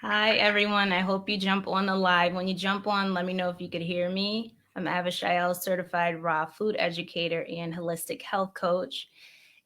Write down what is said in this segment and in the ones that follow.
Hi, everyone. I hope you jump on the live. When you jump on, let me know if you could hear me. I'm Avi certified raw food educator and holistic health coach.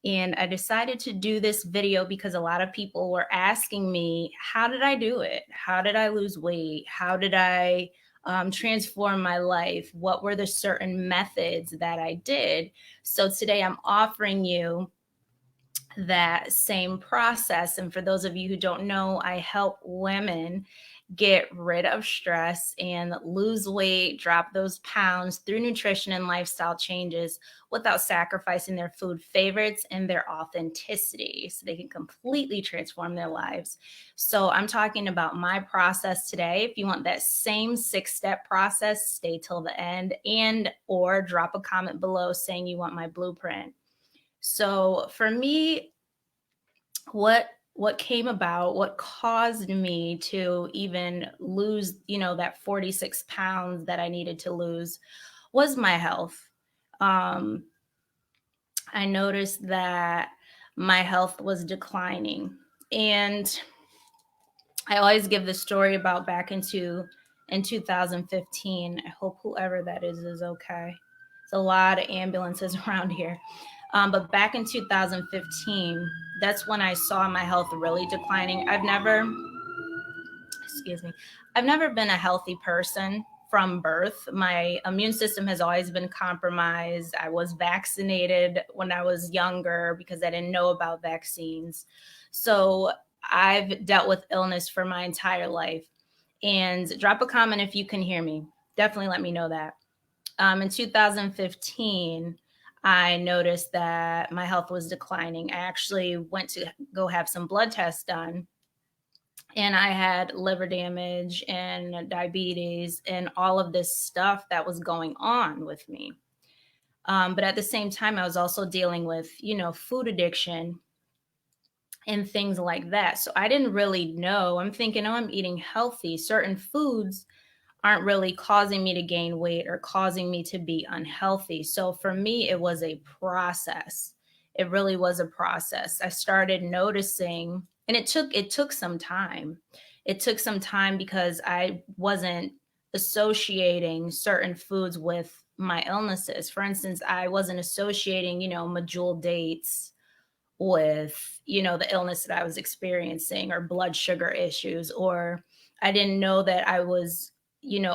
And I decided to do this video because a lot of people were asking me, how did I do it? How did I lose weight? How did I transform my life? What were the certain methods that I did? So today I'm offering you that same process. And for those of you who don't know, I help women get rid of stress and lose weight, drop those pounds through nutrition and lifestyle changes without sacrificing their food favorites and their authenticity so they can completely transform their lives. So I'm talking about my process today. If you want that same 6-step process, stay till the end and or drop a comment below saying you want my blueprint. So for me, what came about, what caused me to even lose, that 46 pounds that I needed to lose was my health. Um, I noticed that my health was declining. And I always give the story about back in 2015. I hope whoever that is okay. There's a lot of ambulances around here. But back in 2015, that's when I saw my health really declining. Excuse me, I've never been a healthy person from birth. My immune system has always been compromised. I was vaccinated when I was younger because I didn't know about vaccines. So I've dealt with illness for my entire life. And drop a comment if you can hear me. Definitely let me know that. In 2015, I noticed that my health was declining. I actually went to go have some blood tests done, and I had liver damage and diabetes and all of this stuff that was going on with me. But at the same time, I was also dealing with, food addiction and things like that. So I didn't really know. I'm thinking, oh, I'm eating healthy. Certain foods aren't really causing me to gain weight or causing me to be unhealthy. So for me, it was a process. It really was a process. I started noticing, and it took some time. It took some time because I wasn't associating certain foods with my illnesses. For instance, I wasn't associating, medjool dates with, the illness that I was experiencing or blood sugar issues, or I didn't know that I was,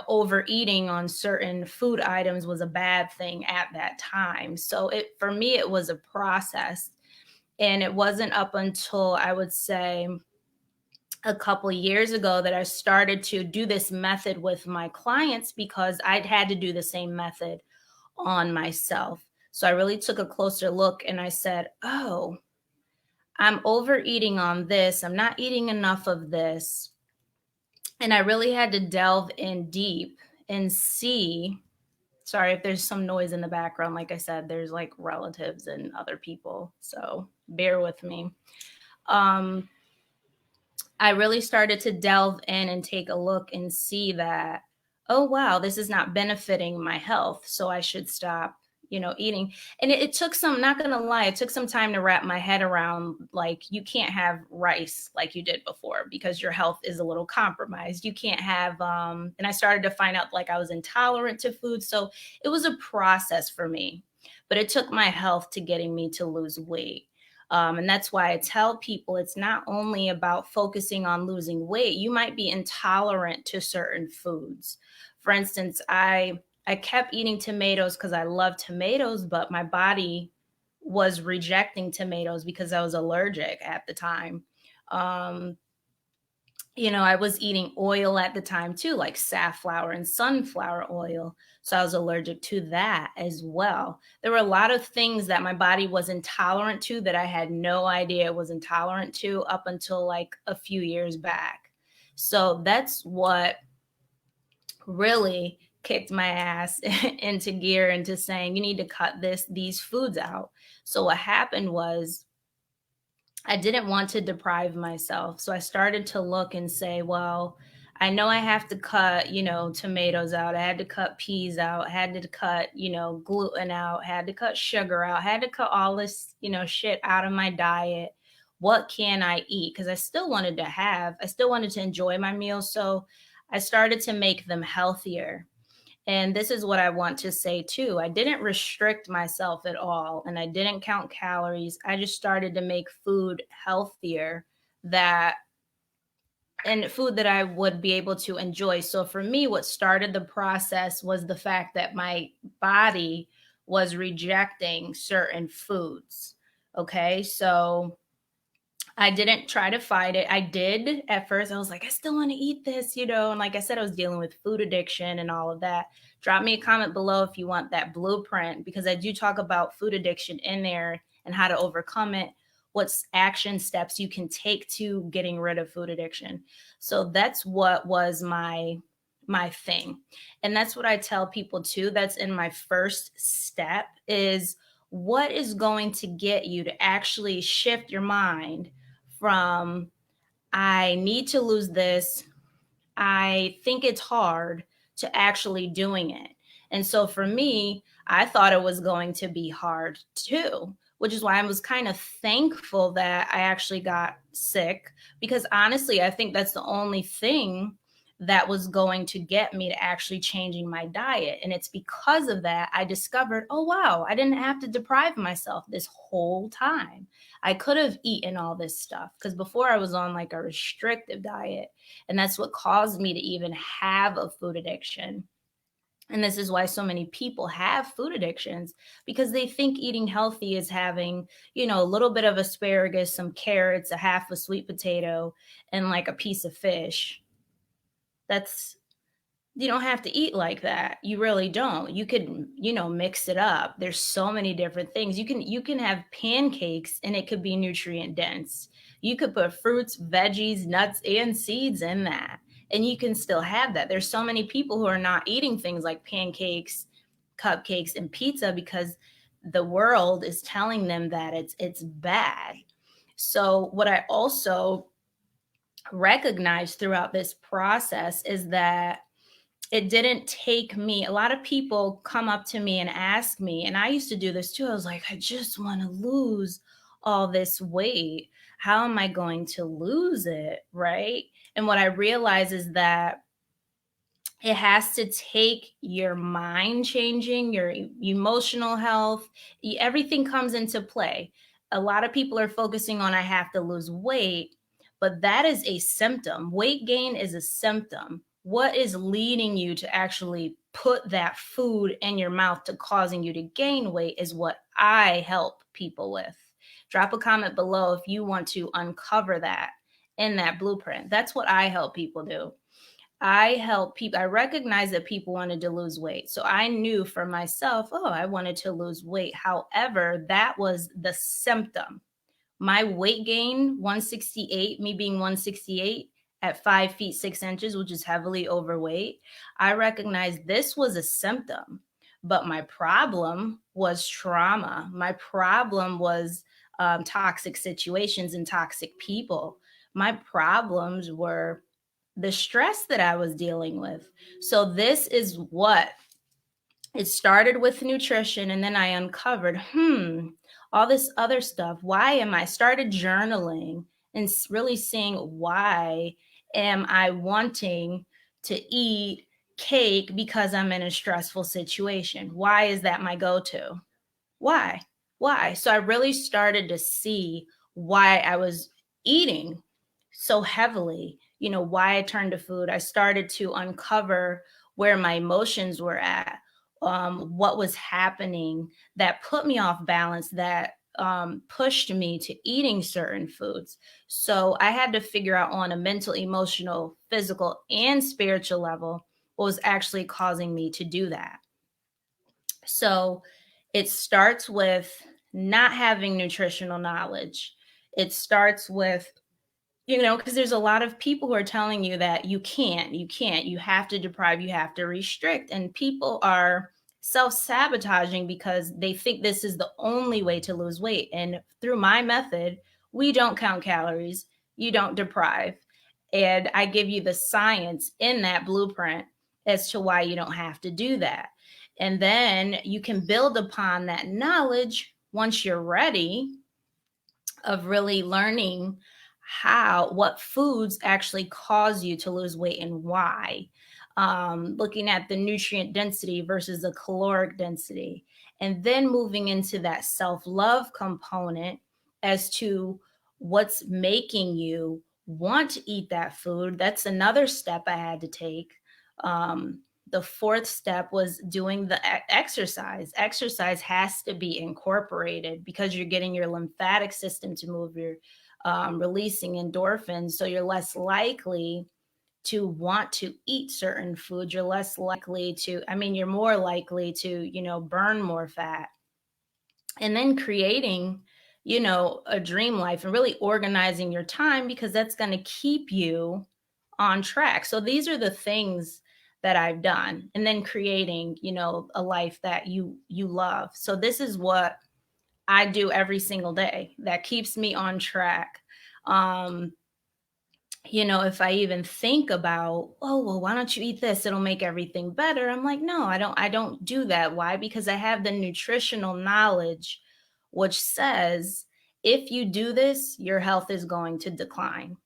overeating on certain food items was a bad thing at that time. So for me, it was a process. And it wasn't up until I would say a couple years ago that I started to do this method with my clients because I'd had to do the same method on myself. So I really took a closer look and I said, oh, I'm overeating on this. I'm not eating enough of this. And I really had to delve in deep and see. Sorry if there's some noise in the background. Like I said, there's like relatives and other people. So bear with me. Um, I really started to delve in and take a look and see that, oh, wow, this is not benefiting my health. So I should stop, eating. And it took some, not going to lie, it took some time to wrap my head around, like, you can't have rice like you did before because your health is a little compromised. You can't have, and I started to find out like I was intolerant to food. So it was a process for me, but it took my health to getting me to lose weight. And that's why I tell people it's not only about focusing on losing weight. You might be intolerant to certain foods. For instance, I kept eating tomatoes because I love tomatoes, but my body was rejecting tomatoes because I was allergic at the time. Um, I was eating oil at the time too, like safflower and sunflower oil. So I was allergic to that as well. There were a lot of things that my body was intolerant to that I had no idea it was intolerant to up until like a few years back. So that's what really kicked my ass into gear into saying you need to cut these foods out. So what happened was I didn't want to deprive myself. So I started to look and say, well, I know I have to cut, tomatoes out. I had to cut peas out. I had to cut, gluten out. I had to cut sugar out. I had to cut all this, shit out of my diet. what can I eat? Because I still wanted to enjoy my meals. So I started to make them healthier. And this is what I want to say too. I didn't restrict myself at all and I didn't count calories. I just started to make food healthier that and food that I would be able to enjoy. So for me, what started the process was the fact that my body was rejecting certain foods. Okay. So I didn't try to fight it. I did at first. I was like, I still want to eat this, And like I said, I was dealing with food addiction and all of that. Drop me a comment below if you want that blueprint, because I do talk about food addiction in there and how to overcome it, what's action steps you can take to getting rid of food addiction. So that's what was my thing. And that's what I tell people too. That's in my first step is what is going to get you to actually shift your mind from I need to lose this, I think it's hard, to actually doing it. And so for me, I thought it was going to be hard too, which is why I was kind of thankful that I actually got sick, because honestly, I think that's the only thing that was going to get me to actually changing my diet. And it's because of that I discovered, oh, wow, I didn't have to deprive myself this whole time. I could have eaten all this stuff because before I was on like a restrictive diet. And that's what caused me to even have a food addiction. And this is why so many people have food addictions, because they think eating healthy is having, a little bit of asparagus, some carrots, a half a sweet potato, and like a piece of fish. That's You don't have to eat like that. You really don't. You could, mix it up. There's so many different things. You can have pancakes and it could be nutrient dense. You could put fruits, veggies, nuts, and seeds in that. And you can still have that. There's so many people who are not eating things like pancakes, cupcakes, and pizza because the world is telling them that it's bad. So what I also recognized throughout this process is that it didn't take me. A lot of people come up to me and ask me, and I used to do this too. I was like, I just want to lose all this weight. How am I going to lose it? Right. And what I realize is that it has to take your mind changing, your emotional health, everything comes into play. A lot of people are focusing on, I have to lose weight, but that is a symptom. Weight gain is a symptom. What is leading you to actually put that food in your mouth to causing you to gain weight is what I help people with. Drop a comment below if you want to uncover that in that blueprint. That's what I help people do. I help people. I recognize that people wanted to lose weight. So I knew for myself, oh, I wanted to lose weight. However, that was the symptom. My weight gain, 168, me being 168 at 5 feet 6 inches, which is heavily overweight, I recognized this was a symptom. But my problem was trauma. My problem was toxic situations and toxic people. My problems were the stress that I was dealing with. So this is what it started with nutrition. And then I uncovered, all this other stuff. Why am I started journaling and really seeing why am I wanting to eat cake because I'm in a stressful situation? Why is that my go-to? Why? Why? So I really started to see why I was eating so heavily, why I turned to food. I started to uncover where my emotions were at, what was happening that put me off balance, that pushed me to eating certain foods. So I had to figure out on a mental, emotional, physical, and spiritual level what was actually causing me to do that. So it starts with not having nutritional knowledge. It starts with, because there's a lot of people who are telling you that you can't, you have to deprive, you have to restrict. And people are self-sabotaging because they think this is the only way to lose weight. And through my method, we don't count calories, you don't deprive. And I give you the science in that blueprint as to why you don't have to do that. And then you can build upon that knowledge once you're ready. of really learning what foods actually cause you to lose weight and why. Looking at the nutrient density versus the caloric density, and then moving into that self love component as to what's making you want to eat that food. That's another step I had to take. The fourth step was doing the exercise. Exercise has to be incorporated because you're getting your lymphatic system to move, your releasing endorphins. So you're less likely to want to eat certain foods. You're less likely to, I mean, you're more likely to, burn more fat. And then creating, a dream life and really organizing your time, because that's going to keep you on track. So these are the things that I've done. And then creating, a life that you love. So this is what I do every single day that keeps me on track. Um, if I even think about, oh, well, why don't you eat this? It'll make everything better. I'm like, no, I don't do that. Why? Because I have the nutritional knowledge, which says if you do this, your health is going to decline.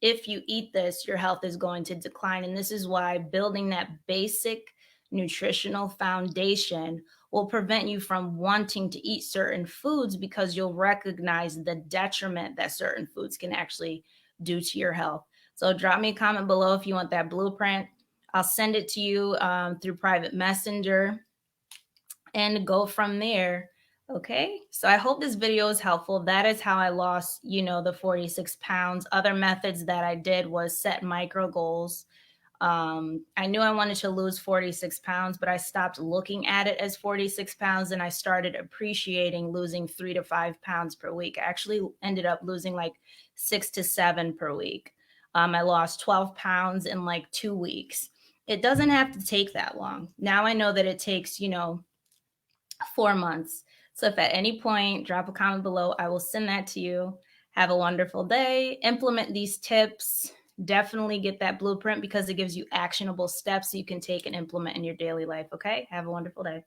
If you eat this, your health is going to decline. And this is why building that basic nutritional foundation will prevent you from wanting to eat certain foods, because you'll recognize the detriment that certain foods can actually do to your health. So drop me a comment below if you want that blueprint. I'll send it to you through private messenger and go from there. Okay, so I hope this video is helpful. That is how I lost, the 46 pounds. Other methods that I did was set micro goals. I knew I wanted to lose 46 pounds, but I stopped looking at it as 46 pounds and I started appreciating losing 3 to 5 pounds per week. I actually ended up losing like 6 to 7 per week. I lost 12 pounds in like 2 weeks. It doesn't have to take that long. Now I know that it takes, 4 months. So if at any point, drop a comment below, I will send that to you. Have a wonderful day. Implement these tips. Definitely get that blueprint because it gives you actionable steps you can take and implement in your daily life. Okay? Have a wonderful day.